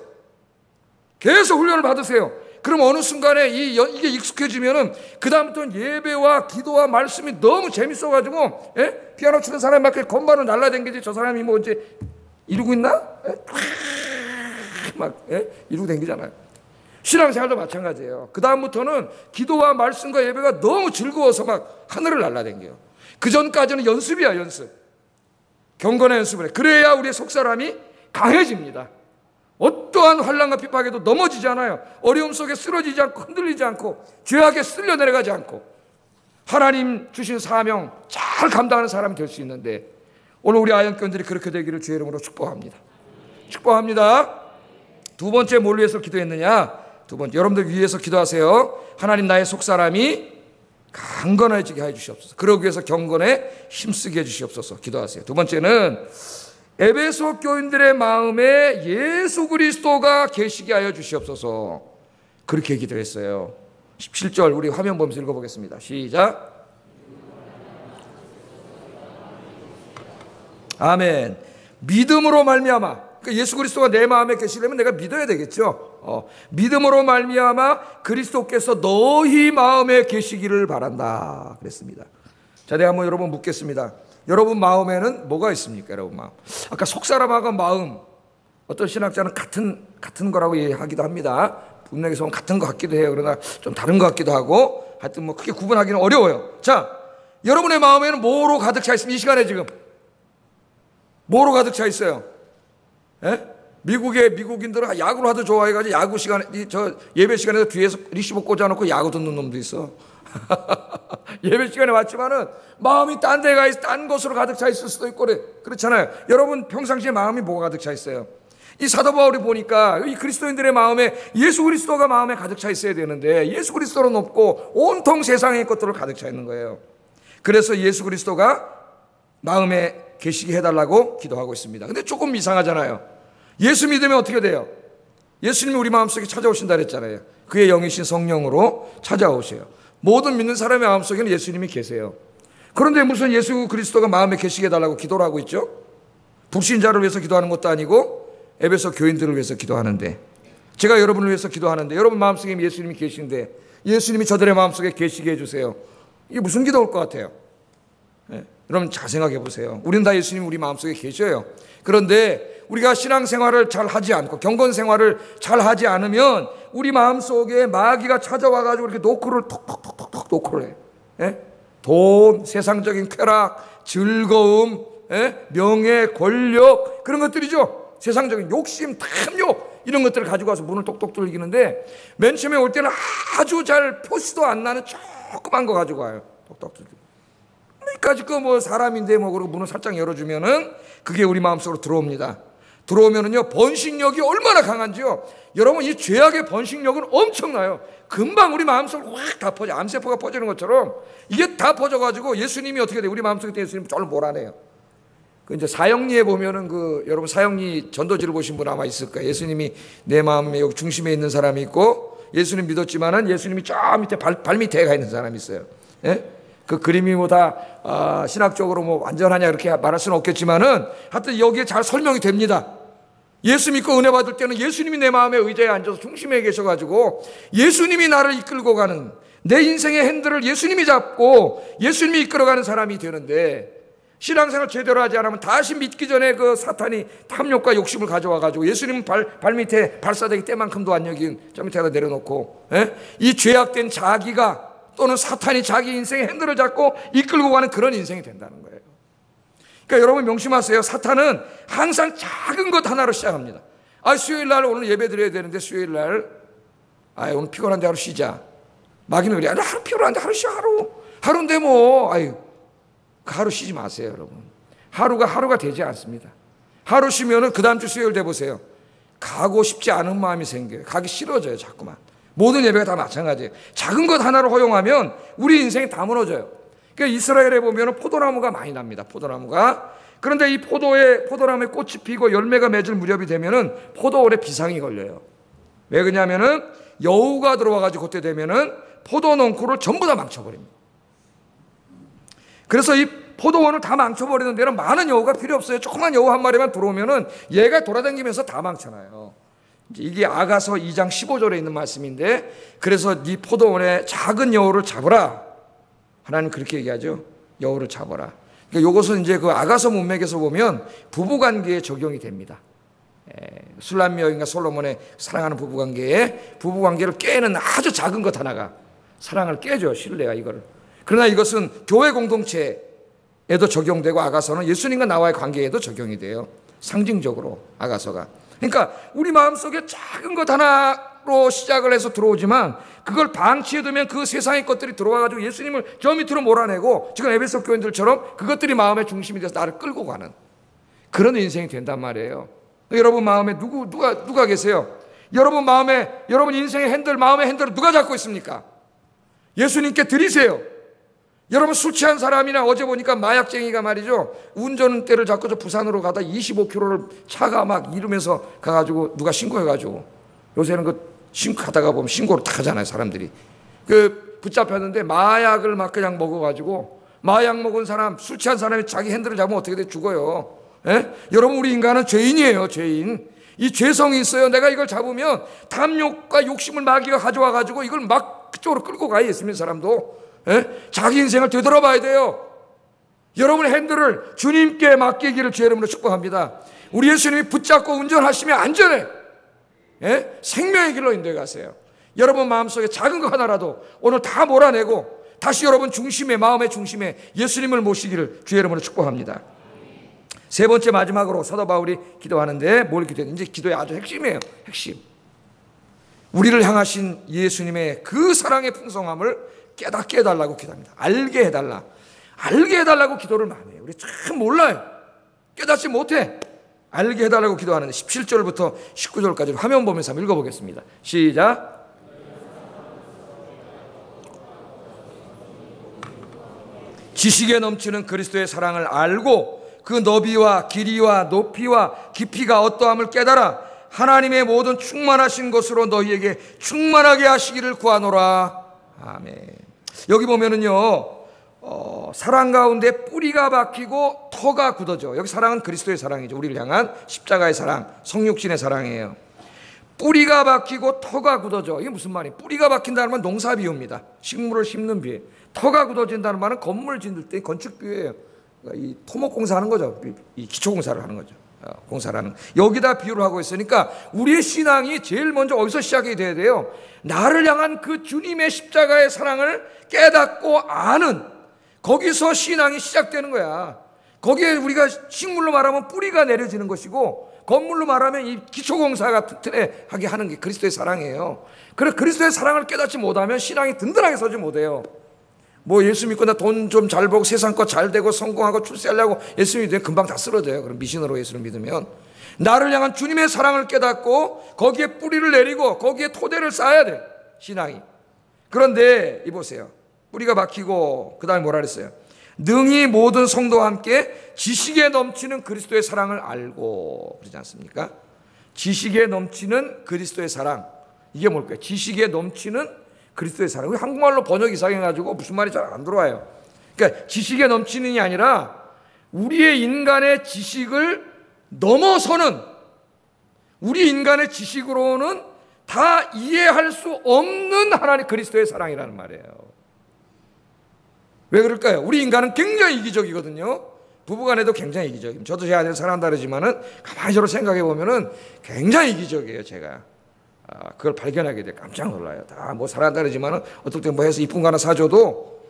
훈련을 받으세요. 그럼 어느 순간에 이게 익숙해지면은 그 다음부터는 예배와 기도와 말씀이 너무 재밌어가지고 피아노 치는 사람이 막 건반을 날라댕기지 저 사람이 뭐 이제 이러고 있나? 막 이러고 댕기잖아요. 신앙생활도 마찬가지예요. 그 다음부터는 기도와 말씀과 예배가 너무 즐거워서 막 하늘을 날라댕겨요. 그 전까지는 연습이야. 연습. 경건의 연습을 해. 그래야 우리의 속사람이 강해집니다. 어떠한 환난과 핍박에도 넘어지지 않아요. 어려움 속에 쓰러지지 않고 흔들리지 않고 죄악에 쓸려 내려가지 않고 하나님 주신 사명 잘 감당하는 사람이 될 수 있는데, 오늘 우리 아영교인들이 그렇게 되기를 주의 이름으로 축복합니다. 축복합니다. 두 번째 뭘 위해서 기도했느냐? 두 번째, 여러분들 위해서 기도하세요. 하나님 나의 속사람이 강건해지게 해주시옵소서. 그러기 위해서 경건에 힘쓰게 해주시옵소서. 기도하세요. 두 번째는 에베소 교인들의 마음에 예수 그리스도가 계시게 하여 주시옵소서. 그렇게 기도했어요. 17절 우리 화면 보면서 읽어보겠습니다. 시작. 아멘. 믿음으로 말미암아, 그러니까 예수 그리스도가 내 마음에 계시려면 내가 믿어야 되겠죠. 믿음으로 말미암아 그리스도께서 너희 마음에 계시기를 바란다 그랬습니다. 자, 내가 한번 여러분 묻겠습니다. 여러분 마음에는 뭐가 있습니까? 여러분 마음. 아까 속사람하고 마음, 어떤 신학자는 같은 거라고 얘기하기도 합니다. 분명히 같은 것 같기도 해요. 그러나 좀 다른 것 같기도 하고, 하여튼 뭐 크게 구분하기는 어려워요. 자, 여러분의 마음에는 뭐로 가득 차 있습니까? 이 시간에 지금 뭐로 가득 차 있어요? 예? 미국의 미국인들은 야구를 하도 좋아해가지고 야구 시간에, 저 예배 시간에서 뒤에서 리시버 꽂아놓고 야구 듣는 놈도 있어. 예배 시간에 왔지만은 마음이 딴 데 가 있어, 딴 곳으로 가득 차 있을 수도 있고 그렇잖아요. 여러분 평상시에 마음이 뭐가 가득 차 있어요? 이 사도 바울이 보니까 이 그리스도인들의 마음에 예수 그리스도가 마음에 가득 차 있어야 되는데 예수 그리스도는 없고 온통 세상의 것들을 가득 차 있는 거예요. 그래서 예수 그리스도가 마음에 계시게 해달라고 기도하고 있습니다. 근데 조금 이상하잖아요. 예수 믿으면 어떻게 돼요? 예수님이 우리 마음속에 찾아오신다 그랬잖아요. 그의 영이신 성령으로 찾아오세요. 모든 믿는 사람의 마음속에는 예수님이 계세요. 그런데 무슨 예수 그리스도가 마음에 계시게 해달라고 기도를 하고 있죠? 불신자를 위해서 기도하는 것도 아니고 에베소 교인들을 위해서 기도하는데, 제가 여러분을 위해서 기도하는데 여러분 마음속에 예수님이 계신데 예수님이 저들의 마음속에 계시게 해주세요. 이게 무슨 기도일 것 같아요? 네. 여러분 잘 생각해 보세요. 우리는 다 예수님이 우리 마음속에 계셔요. 그런데 우리가 신앙생활을 잘 하지 않고 경건생활을 잘 하지 않으면 우리 마음속에 마귀가 찾아와가지고 이렇게 노크를 톡톡톡톡 노크를 해요. 예? 돈, 세상적인 쾌락, 즐거움, 예? 명예, 권력, 그런 것들이죠. 세상적인 욕심, 탐욕, 이런 것들을 가지고 와서 문을 똑똑 뚫기는데, 맨 처음에 올 때는 아주 잘 표시도 안 나는 조그만 거 가지고 와요. 똑똑 뚫기. 여기까지 뭐 사람인데 뭐 그러고 문을 살짝 열어주면은 그게 우리 마음속으로 들어옵니다. 들어오면은요, 번식력이 얼마나 강한지요. 여러분, 이 죄악의 번식력은 엄청나요. 금방 우리 마음속으로 확 다 퍼져. 암세포가 퍼지는 것처럼 이게 다 퍼져가지고 예수님이 어떻게 돼요? 우리 마음속에 예수님이 쫄 몰아내요. 그 이제 사형리에 보면은 여러분 사형리 전도지를 보신 분 아마 있을 거예요. 예수님이 내 마음의 여기 중심에 있는 사람이 있고, 예수님 믿었지만은 예수님이 저 밑에 발 밑에 가 있는 사람이 있어요. 예? 그 그림이 뭐 다 신학적으로 뭐 완전하냐 이렇게 말할 수는 없겠지만은 하여튼 여기에 잘 설명이 됩니다. 예수 믿고 은혜 받을 때는 예수님이 내 마음의 의자에 앉아서 중심에 계셔가지고 예수님이 나를 이끌고 가는, 내 인생의 핸들을 예수님이 잡고 예수님이 이끌어가는 사람이 되는데, 신앙생활 제대로 하지 않으면 다시 믿기 전에 그 사탄이 탐욕과 욕심을 가져와가지고 예수님 발 밑에 발사대기 때만큼도 안 여긴 저 밑에다 내려놓고, 이 죄악된 자기가 또는 사탄이 자기 인생의 핸들을 잡고 이끌고 가는 그런 인생이 된다는 거예요. 그러니까 여러분 명심하세요. 사탄은 항상 작은 것 하나로 시작합니다. 수요일날 오늘 예배 드려야 되는데 수요일날 오늘 피곤한데 하루 쉬자. 마귀는 그래. 하루 피곤한데 하루 쉬어. 하루인데 뭐 그 하루 쉬지 마세요. 여러분, 하루가 되지 않습니다. 하루 쉬면은 그 다음 주 수요일 돼 보세요. 가고 싶지 않은 마음이 생겨요. 가기 싫어져요. 자꾸만. 모든 예배가 다 마찬가지예요. 작은 것 하나를 허용하면 우리 인생이 다 무너져요. 그러니까 이스라엘에 보면 포도나무가 많이 납니다. 포도나무가. 그런데 이 포도나무에 꽃이 피고 열매가 맺을 무렵이 되면은 포도원에 비상이 걸려요. 왜 그러냐면은 여우가 들어와가지고 그때 되면은 포도 넝쿨을 전부 다 망쳐버립니다. 그래서 이 포도원을 다 망쳐버리는 데는 많은 여우가 필요 없어요. 조그만 여우 한 마리만 들어오면은 얘가 돌아다니면서 다 망쳐놔요. 이게 아가서 2장 15절에 있는 말씀인데, 그래서 네 포도원에 작은 여우를 잡으라. 하나님 그렇게 얘기하죠. 여우를 잡아라. 그러니까 이것은 이제 그 아가서 문맥에서 보면 부부관계에 적용이 됩니다. 술람 여인과 솔로몬의 사랑하는 부부관계를 깨는 아주 작은 것 하나가 사랑을 깨죠. 신뢰가 이거를. 그러나 이것은 교회 공동체에도 적용되고 아가서는 예수님과 나와의 관계에도 적용이 돼요. 상징적으로 아가서가. 그러니까 우리 마음속에 작은 것 하나로 시작을 해서 들어오지만 그걸 방치해두면 그 세상의 것들이 들어와가지고 예수님을 저 밑으로 몰아내고 지금 에베소 교인들처럼 그것들이 마음의 중심이 돼서 나를 끌고 가는 그런 인생이 된단 말이에요. 여러분 마음에 누가 계세요? 여러분 마음에, 여러분 인생의 핸들, 마음의 핸들을 누가 잡고 있습니까? 예수님께 드리세요. 여러분 술 취한 사람이나 어제 보니까 마약쟁이가 말이죠, 운전대를 잡고 저 부산으로 가다 25km를 차가 막 이러면서 가가지고 누가 신고해가지고, 요새는 가다가 보면 신고를 다 하잖아요 사람들이. 붙잡혔는데 마약을 막 그냥 먹어가지고, 마약 먹은 사람, 술 취한 사람이 자기 핸들을 잡으면 어떻게 돼? 죽어요. 예? 여러분 우리 인간은 죄인이에요. 죄인. 이 죄성이 있어요. 내가 이걸 잡으면 탐욕과 욕심을 마귀가 가져와가지고 이걸 막 그쪽으로 끌고 가요. 예수 믿는 사람도. 예? 자기 인생을 되돌아봐야 돼요. 여러분의 핸들을 주님께 맡기기를 주의 이름으로 축복합니다. 우리 예수님이 붙잡고 운전하시면 안전해. 예? 생명의 길로 인도해 가세요. 여러분 마음속에 작은 거 하나라도 오늘 다 몰아내고 다시 여러분 중심에, 마음의 중심에 예수님을 모시기를 주의 이름으로 축복합니다. 세 번째 마지막으로 사도 바울이 기도하는데 뭘 기도해요? 이제 기도의 아주 핵심이에요. 핵심. 우리를 향하신 예수님의 그 사랑의 풍성함을 깨닫게 해달라고 기도합니다. 알게 해달라. 알게 해달라고 기도를 많이 해요. 우리 참 몰라요. 깨닫지 못해. 알게 해달라고 기도하는데 17절부터 19절까지 화면 보면서 한번 읽어보겠습니다. 시작. 지식에 넘치는 그리스도의 사랑을 알고 그 너비와 길이와 높이와 깊이가 어떠함을 깨달아 하나님의 모든 충만하신 것으로 너희에게 충만하게 하시기를 구하노라. 아멘. 여기 보면은요, 사랑 가운데 뿌리가 박히고 터가 굳어져. 여기 사랑은 그리스도의 사랑이죠. 우리를 향한 십자가의 사랑, 성육신의 사랑이에요. 뿌리가 박히고 터가 굳어져. 이게 무슨 말이에요? 뿌리가 박힌다는 말은 농사 비유입니다. 식물을 심는 비유. 터가 굳어진다는 말은 건물 짓을 때 건축 비유예요. 이 토목공사하는 거죠. 이 기초공사를 하는 거죠. 공사를 하는. 여기다 비유를 하고 있으니까 우리의 신앙이 제일 먼저 어디서 시작이 돼야 돼요? 나를 향한 그 주님의 십자가의 사랑을 깨닫고 아는, 거기서 신앙이 시작되는 거야. 거기에 우리가 식물로 말하면 뿌리가 내려지는 것이고, 건물로 말하면 이 기초공사가 튼튼하게 하는 게 그리스도의 사랑이에요. 그래, 그리스도의 사랑을 깨닫지 못하면 신앙이 든든하게 서지 못해요. 뭐 예수 믿고 나 돈 좀 잘 벌고 세상 거 잘 되고 성공하고 출세하려고 예수 믿으면 금방 다 쓰러져요. 그럼 미신으로 예수를 믿으면. 나를 향한 주님의 사랑을 깨닫고 거기에 뿌리를 내리고 거기에 토대를 쌓아야 돼, 신앙이. 그런데 이 보세요. 뿌리가 박히고 그 다음에 뭐라 그랬어요? 능히 모든 성도와 함께 지식에 넘치는 그리스도의 사랑을 알고, 그러지 않습니까? 지식에 넘치는 그리스도의 사랑. 이게 뭘까요? 지식에 넘치는 그리스도의 사랑. 우리 한국말로 번역 이상해가지고 무슨 말이 잘 안 들어와요. 그러니까 지식에 넘치는이 아니라 우리의 인간의 지식을 넘어서는, 우리 인간의 지식으로는 다 이해할 수 없는 하나님 그리스도의 사랑이라는 말이에요. 왜 그럴까요? 우리 인간은 굉장히 이기적이거든요. 부부간에도 굉장히 이기적입니다. 저도 제 아내를 사랑한다 그러지만은 가만히 저를 생각해 보면은 굉장히 이기적이에요, 제가. 그걸 발견하게 돼 깜짝 놀라요. 다 뭐 사랑한다 그러지만은 어떨 때 뭐 해서 이쁜 거 하나 사줘도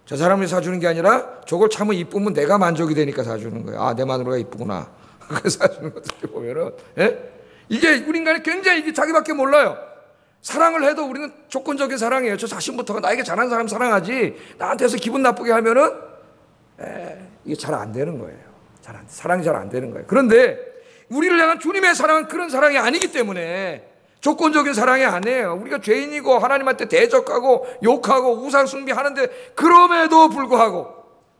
저 사람이 사주는 게 아니라 저걸 참으면 이쁘면 내가 만족이 되니까 사주는 거예요. 아, 내 마누라가 이쁘구나. 그래서 사주는 것들 보면은, 예? 이게 우리 인간이 굉장히 이게 자기밖에 몰라요. 사랑을 해도 우리는 조건적인 사랑이에요. 저 자신부터가 나에게 잘하는 사람 사랑하지, 나한테서 기분 나쁘게 하면은 이게 잘 안 되는 거예요. 사랑이 잘 안 되는 거예요. 그런데 우리를 향한 주님의 사랑은 그런 사랑이 아니기 때문에, 조건적인 사랑이 아니에요. 우리가 죄인이고 하나님한테 대적하고 욕하고 우상 숭배하는데 그럼에도 불구하고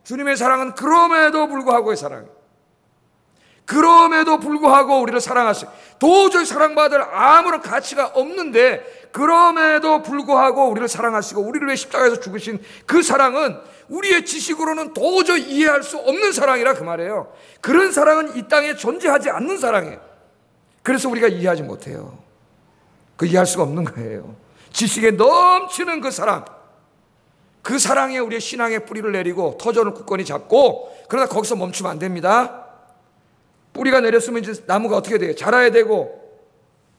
주님의 사랑은 그럼에도 불구하고의 사랑이에요. 그럼에도 불구하고 우리를 사랑하시고, 도저히 사랑받을 아무런 가치가 없는데 그럼에도 불구하고 우리를 사랑하시고 우리를 위해 십자가에서 죽으신 그 사랑은 우리의 지식으로는 도저히 이해할 수 없는 사랑이라 그 말이에요. 그런 사랑은 이 땅에 존재하지 않는 사랑이에요. 그래서 우리가 이해하지 못해요. 그 이해할 수가 없는 거예요. 지식에 넘치는 그 사랑, 그 사랑에 우리의 신앙의 뿌리를 내리고 터전을 굳건히 잡고, 그러나 거기서 멈추면 안 됩니다. 뿌리가 내렸으면 이제 나무가 어떻게 돼요? 자라야 되고,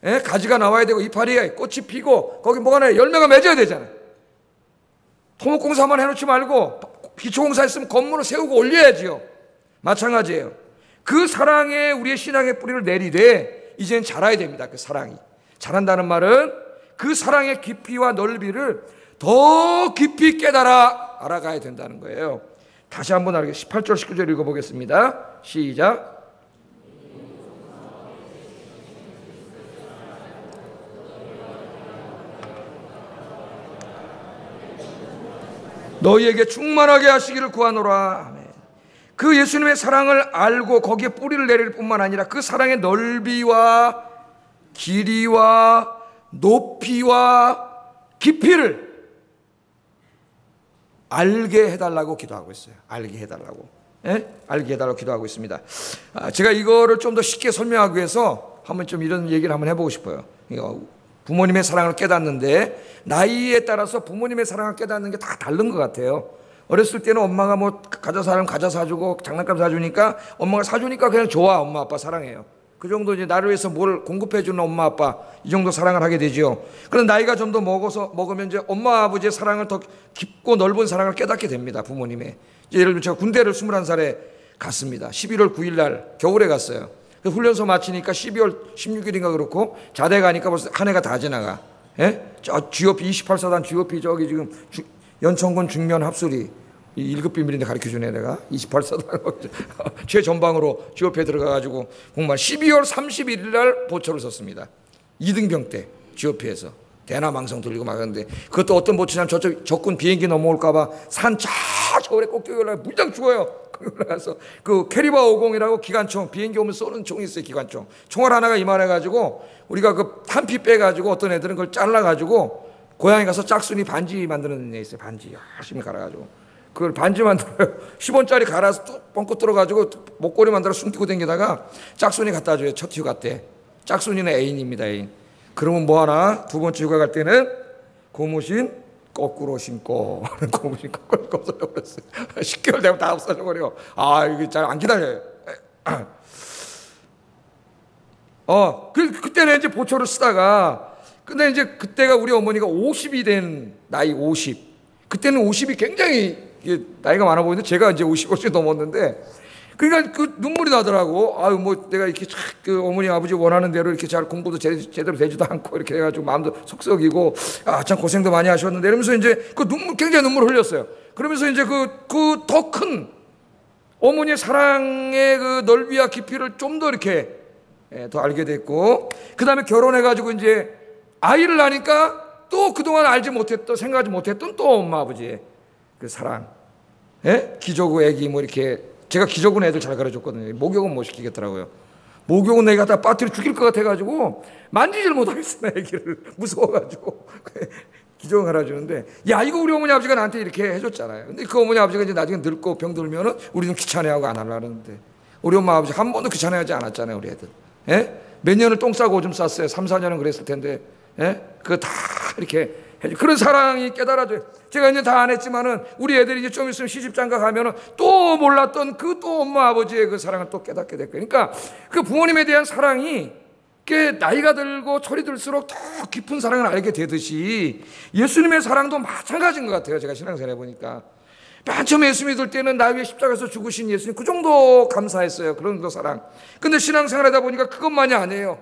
가지가 나와야 되고, 이파리에 꽃이 피고, 거기 뭐가 나요? 열매가 맺어야 되잖아요. 토목공사만 해놓지 말고 기초공사 했으면 건물을 세우고 올려야지요. 마찬가지예요. 그 사랑에 우리의 신앙의 뿌리를 내리되 이제는 자라야 됩니다. 그 사랑이. 자란다는 말은 그 사랑의 깊이와 넓이를 더 깊이 깨달아 알아가야 된다는 거예요. 다시 한번 18절 19절 읽어보겠습니다. 시작. 너희에게 충만하게 하시기를 구하노라. 아멘. 그 예수님의 사랑을 알고 거기에 뿌리를 내릴 뿐만 아니라 그 사랑의 넓이와 길이와 높이와 깊이를 알게 해달라고 기도하고 있어요. 알게 해달라고. 알게 해달라고 기도하고 있습니다. 제가 이거를 좀 더 쉽게 설명하기 위해서 한번 좀 이런 얘기를 한번 해보고 싶어요. 부모님의 사랑을 깨닫는데 나이에 따라서 부모님의 사랑을 깨닫는 게 다 다른 것 같아요. 어렸을 때는 엄마가 뭐 과자 사면 과자 사주고 장난감 사주니까 엄마가 사주니까 그냥 좋아. 엄마 아빠 사랑해요. 그 정도 이제 나를 위해서 뭘 공급해주는 엄마 아빠 이 정도 사랑을 하게 되죠. 그런데 나이가 좀 더 먹으면 이제 엄마 아버지의 사랑을 더 깊고 넓은 사랑을 깨닫게 됩니다. 부모님의. 예를 들면 제가 군대를 21살에 갔습니다. 11월 9일 날 겨울에 갔어요. 훈련소 마치니까 12월 16일인가 그렇고 자대 가니까 벌써 한 해가 다 지나가. 저 GOP 28사단 GOP 저기 지금 연천군 중면 합수리 1급 비밀인데 가르쳐주네. 내가 28사단 최전방으로 GOP에 들어가가지고 공말 12월 31일 날 보초를 섰습니다. 2등병 때 GOP에서 대나망성 들리고 막 하는데 그것도 어떤 보초냐면 저쪽 적군 비행기 넘어올까봐 산 저울에 꼭대기 올라가 물장 죽어요. 올라가서 그 캐리바 50이라고 기관총 비행기 오면 쏘는 총이 있어요. 기관총 총알 하나가 이만해가지고 우리가 그 한 피 빼가지고 어떤 애들은 그걸 잘라가지고 고향에 가서 짝순이 반지 만드는 애 있어요. 반지 열심히 갈아가지고 그걸 반지 만들어요. 10원짜리 갈아서 뻥긋 뚫어가지고 목걸이 만들어 숨기고 다니다가 짝순이 갖다 줘요. 첫 휴가 때. 짝순이는 애인입니다. 애인. 그러면 뭐 하나? 두 번째 휴가 갈 때는 고무신 거꾸로 신고 고무신 거꾸로 벗어져 버렸어요. 10개월 되면 다 없어져 버려. 이게 잘 안 기다려요. 그때는 이제 보초를 쓰다가 근데 이제 그때가 우리 어머니가 50이 된 나이 50. 그때는 50이 굉장히 나이가 많아 보이는데 제가 이제 50이 넘었는데 그러니까 그 눈물이 나더라고. 뭐 내가 이렇게 그 어머니 아버지 원하는 대로 이렇게 잘 공부도 제대로 되지도 않고 이렇게 해가지고 마음도 속썩이고 참 고생도 많이 하셨는데 이러면서 이제 그 굉장히 눈물 흘렸어요. 그러면서 이제 그 더 큰 어머니의 사랑의 그 넓이와 깊이를 좀 더 이렇게 더 알게 됐고 그 다음에 결혼해가지고 이제 아이를 낳으니까 또 그동안 알지 못했던 생각하지 못했던 또 엄마 아버지의 그 사랑. 기저구 애기 뭐 이렇게 제가 기저군 애들 잘 가르쳤거든요. 목욕은 못 시키겠더라고요. 목욕은 내가 다 빠뜨려 죽일 것 같아가지고 만지질 못하겠어. 애기를 무서워가지고 기저군 갈아주는데 야 이거 우리 어머니 아버지가 나한테 이렇게 해줬잖아요. 근데 그 어머니 아버지가 이제 나중에 늙고 병들면은 우리는 귀찮아하고 안 하려고 하는데 우리 엄마 아버지 한 번도 귀찮아하지 않았잖아요. 우리 애들. 몇 년을 똥 싸고 오줌 쌌어요. 3, 4년은 그랬을 텐데 그거 다 이렇게 해줘. 그런 사랑이 깨달아져요. 제가 이제 다 안 했지만은 우리 애들이 이제 좀 있으면 시집장가 가면은 또 몰랐던 그 또 엄마 아버지의 그 사랑을 또 깨닫게 될 거예요. 그러니까 그 부모님에 대한 사랑이 꽤 나이가 들고 철이 들수록 더 깊은 사랑을 알게 되듯이 예수님의 사랑도 마찬가지인 것 같아요. 제가 신앙생활 해보니까 맨 처음에 예수 믿을 때는 나 위해 십자가에서 죽으신 예수님 그 정도 감사했어요. 그런 거 사랑. 근데 신앙생활하다 보니까 그것만이 아니에요.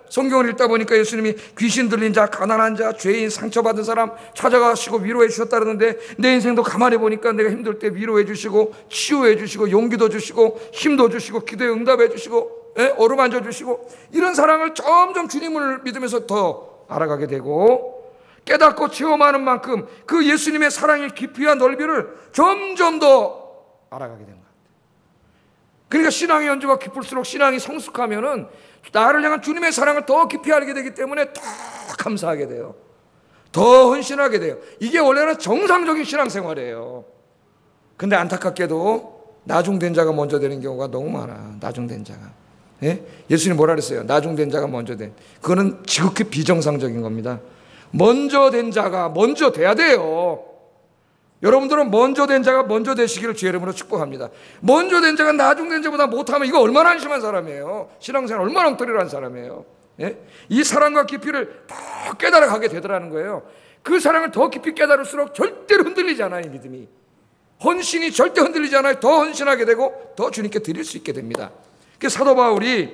성경을 읽다 보니까 예수님이 귀신 들린 자, 가난한 자, 죄인, 상처받은 사람 찾아가시고 위로해 주셨다 그러는데 내 인생도 가만히 보니까 내가 힘들 때 위로해 주시고 치유해 주시고 용기도 주시고 힘도 주시고 기도에 응답해 주시고 어루만져 주시고 이런 사랑을 점점 주님을 믿으면서 더 알아가게 되고 깨닫고 체험하는 만큼 그 예수님의 사랑의 깊이와 넓이를 점점 더 알아가게 된 것 같아요. 그러니까 신앙의 연주가 깊을수록 신앙이 성숙하면은 나를 향한 주님의 사랑을 더 깊이 알게 되기 때문에 더 감사하게 돼요. 더 헌신하게 돼요. 이게 원래는 정상적인 신앙생활이에요. 근데 안타깝게도 나중된 자가 먼저 되는 경우가 너무 많아. 나중된 자가. 예수님 뭐라 그랬어요? 나중된 자가 먼저 된. 그거는 지극히 비정상적인 겁니다. 먼저 된 자가 먼저 돼야 돼요. 여러분들은 먼저 된 자가 먼저 되시기를 주의 이름으로 축복합니다. 먼저 된 자가 나중된 자보다 못하면 이거 얼마나 한심한 사람이에요. 신앙생활 얼마나 엉터리란 사람이에요. 이 사랑과 깊이를 더 깨달아가게 되더라는 거예요. 그 사랑을 더 깊이 깨달을수록 절대로 흔들리지 않아요. 믿음이. 헌신이 절대 흔들리지 않아요. 더 헌신하게 되고 더 주님께 드릴 수 있게 됩니다. 그래서 사도 바울이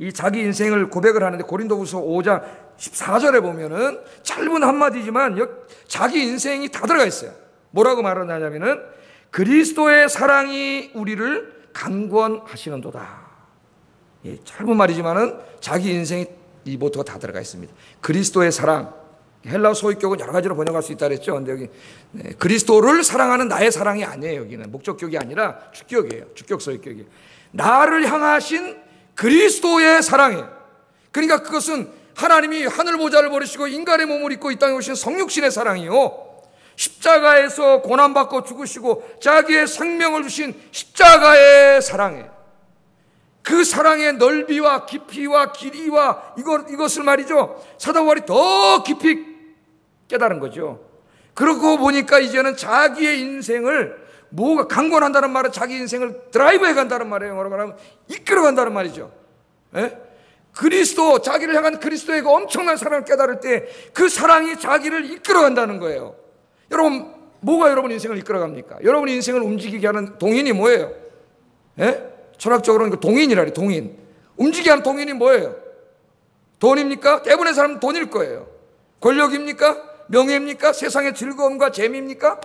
이 자기 인생을 고백을 하는데 고린도후서 5장 14절에 보면은 짧은 한마디지만 자기 인생이 다 들어가 있어요. 뭐라고 말하냐면은 그리스도의 사랑이 우리를 강권하시는도다. 예, 짧은 말이지만은 자기 인생이 이 모토가 다 들어가 있습니다. 그리스도의 사랑. 헬라어 소유격은 여러 가지로 번역할 수 있다 그랬죠. 근데 여기 그리스도를 사랑하는 나의 사랑이 아니에요. 여기는 목적격이 아니라 주격이에요. 주격 소유격이에요. 나를 향하신 그리스도의 사랑이에요. 그러니까 그것은 하나님이 하늘 보좌를 버리시고 인간의 몸을 입고 이 땅에 오신 성육신의 사랑이요, 십자가에서 고난받고 죽으시고 자기의 생명을 주신 십자가의 사랑이에요. 그 사랑의 넓이와 깊이와 길이와 이것을 말이죠, 사도 바울이 더 깊이 깨달은 거죠. 그러고 보니까 이제는 자기의 인생을 뭐가 강권한다는 말은 자기 인생을 드라이브해 간다는 말이에요. 뭐라고 하면 이끌어 간다는 말이죠. 예? 그리스도, 자기를 향한 그리스도의 그 엄청난 사랑을 깨달을 때 그 사랑이 자기를 이끌어 간다는 거예요. 여러분, 뭐가 여러분 인생을 이끌어 갑니까? 여러분 인생을 움직이게 하는 동인이 뭐예요? 예? 철학적으로는 동인이라 그래요. 동인. 움직이게 하는 동인이 뭐예요? 돈입니까? 대부분의 사람은 돈일 거예요. 권력입니까? 명예입니까? 세상의 즐거움과 재미입니까?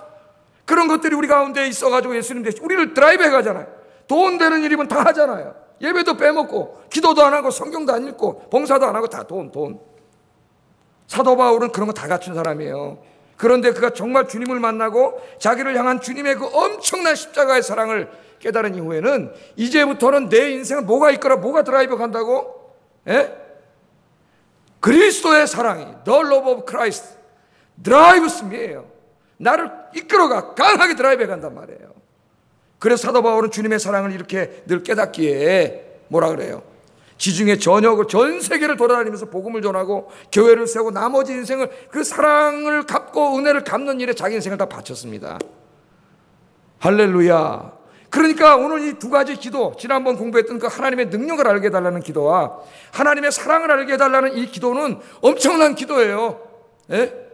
그런 것들이 우리 가운데 있어가지고 예수님 대신 우리를 드라이브해 가잖아요. 돈 되는 일이면 다 하잖아요. 예배도 빼먹고 기도도 안 하고 성경도 안 읽고 봉사도 안 하고 다 돈. 사도 바울은 그런 거 다 갖춘 사람이에요. 그런데 그가 정말 주님을 만나고 자기를 향한 주님의 그 엄청난 십자가의 사랑을 깨달은 이후에는 이제부터는 내 인생은 뭐가 뭐가 드라이브 간다고? 예? 그리스도의 사랑이, The love of Christ, drives me예요. 나를 이끌어가, 강하게 드라이브해 간단 말이에요. 그래서 사도 바울은 주님의 사랑을 이렇게 늘 깨닫기에 뭐라 그래요? 지중해 전역을, 전 세계를 돌아다니면서 복음을 전하고 교회를 세우고 나머지 인생을 그 사랑을 갚고 은혜를 갚는 일에 자기 인생을 다 바쳤습니다. 할렐루야. 그러니까 오늘 이 두 가지 기도, 지난번 공부했던 그 하나님의 능력을 알게 해달라는 기도와 하나님의 사랑을 알게 해달라는 이 기도는 엄청난 기도예요. 예?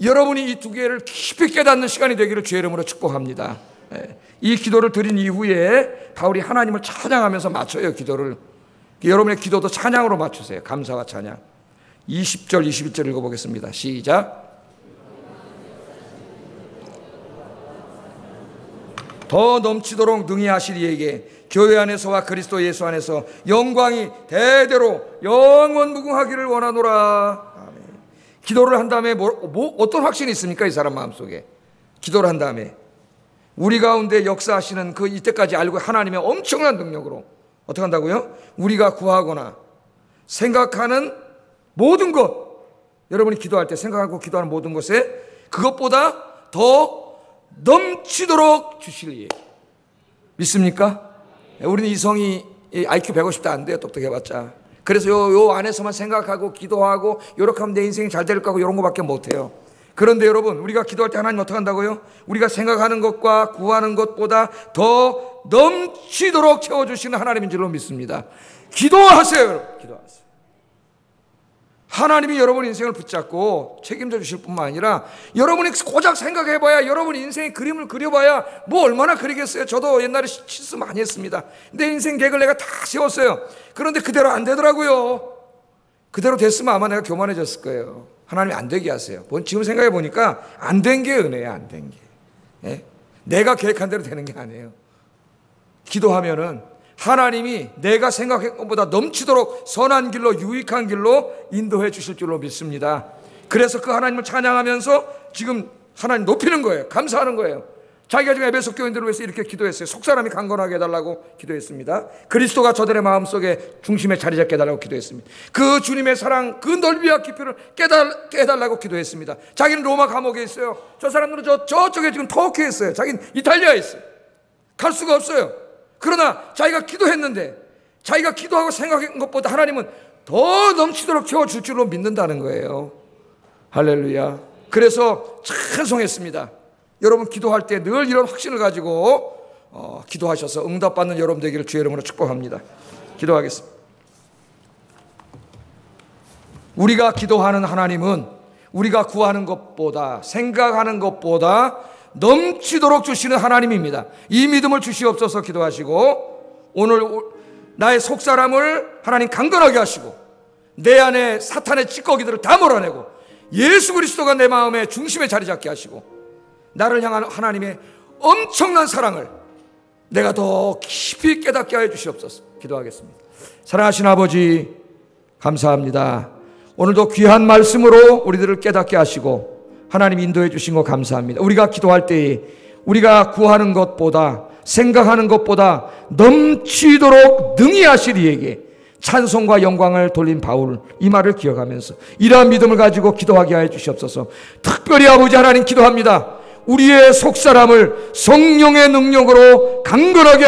여러분이 이 두 개를 깊이 깨닫는 시간이 되기를 주의 이름으로 축복합니다. 예. 이 기도를 드린 이후에 바울이 하나님을 찬양하면서 맞춰요, 기도를. 여러분의 기도도 찬양으로 맞추세요. 감사와 찬양. 20절 21절 읽어보겠습니다. 시작. 더 넘치도록 능히 하실 이에게 교회 안에서와 그리스도 예수 안에서 영광이 대대로 영원무궁하기를 원하노라. 아멘. 기도를 한 다음에 어떤 확신이 있습니까? 이 사람 마음속에. 기도를 한 다음에 우리 가운데 역사하시는 그 이때까지 알고 하나님의 엄청난 능력으로 어떻게 한다고요? 우리가 구하거나 생각하는 모든 것, 여러분이 기도할 때 생각하고 기도하는 모든 것에 그것보다 더 넘치도록 주실 예. 믿습니까? 우리는 이성이 IQ 150도 안 돼요. 똑똑해봤자. 그래서 요 안에서만 생각하고 기도하고 요렇게 하면 내 인생이 잘 될 거고 이런 거밖에 못해요. 그런데 여러분, 우리가 기도할 때 하나님 어떻게 한다고요? 우리가 생각하는 것과 구하는 것보다 더 넘치도록 채워주시는 하나님인 줄로 믿습니다. 기도하세요, 여러분. 기도하세요. 하나님이 여러분 인생을 붙잡고 책임져 주실 뿐만 아니라 여러분이 고작 생각해봐야, 여러분 인생의 그림을 그려봐야 뭐 얼마나 그리겠어요. 저도 옛날에 실수 많이 했습니다. 내 인생 계획을 내가 다 세웠어요. 그런데 그대로 안 되더라고요. 그대로 됐으면 아마 내가 교만해졌을 거예요. 하나님이 안 되게 하세요. 지금 생각해 보니까 안 된 게 은혜야. 안 된 게. 예? 내가 계획한 대로 되는 게 아니에요. 기도하면은 하나님이 내가 생각한 것보다 넘치도록 선한 길로, 유익한 길로 인도해 주실 줄로 믿습니다. 그래서 그 하나님을 찬양하면서 지금 하나님 높이는 거예요. 감사하는 거예요. 자기가 지금 에베소 교인들을 위해서 이렇게 기도했어요. 속사람이 강건하게 해달라고 기도했습니다. 그리스도가 저들의 마음속에 중심에 자리 잡게 해달라고 기도했습니다. 그 주님의 사랑, 그 넓이와 깊이를 깨달라고 기도했습니다. 자기는 로마 감옥에 있어요. 저 사람들은 저쪽에 지금 터키에 있어요. 자기는 이탈리아에 있어요. 갈 수가 없어요. 그러나 자기가 기도했는데, 자기가 기도하고 생각한 것보다 하나님은 더 넘치도록 채워줄 줄로 믿는다는 거예요. 할렐루야. 그래서 찬송했습니다. 여러분 기도할 때 늘 이런 확신을 가지고 기도하셔서 응답받는 여러분 되기를 주의 이름으로 축복합니다. 기도하겠습니다. 우리가 기도하는 하나님은 우리가 구하는 것보다, 생각하는 것보다 넘치도록 주시는 하나님입니다. 이 믿음을 주시옵소서. 기도하시고 오늘 나의 속사람을 하나님 강건하게 하시고 내 안에 사탄의 찌꺼기들을 다 몰아내고 예수 그리스도가 내 마음의 중심에 자리 잡게 하시고 나를 향한 하나님의 엄청난 사랑을 내가 더 깊이 깨닫게 하여 주시옵소서. 기도하겠습니다. 사랑하신 아버지, 감사합니다. 오늘도 귀한 말씀으로 우리들을 깨닫게 하시고 하나님 인도해 주신 거 감사합니다. 우리가 기도할 때에 우리가 구하는 것보다 생각하는 것보다 넘치도록 능히 하실 이에게 찬송과 영광을 돌린 바울, 이 말을 기억하면서 이러한 믿음을 가지고 기도하게 하여 주시옵소서. 특별히 아버지 하나님 기도합니다. 우리의 속사람을 성령의 능력으로 강건하게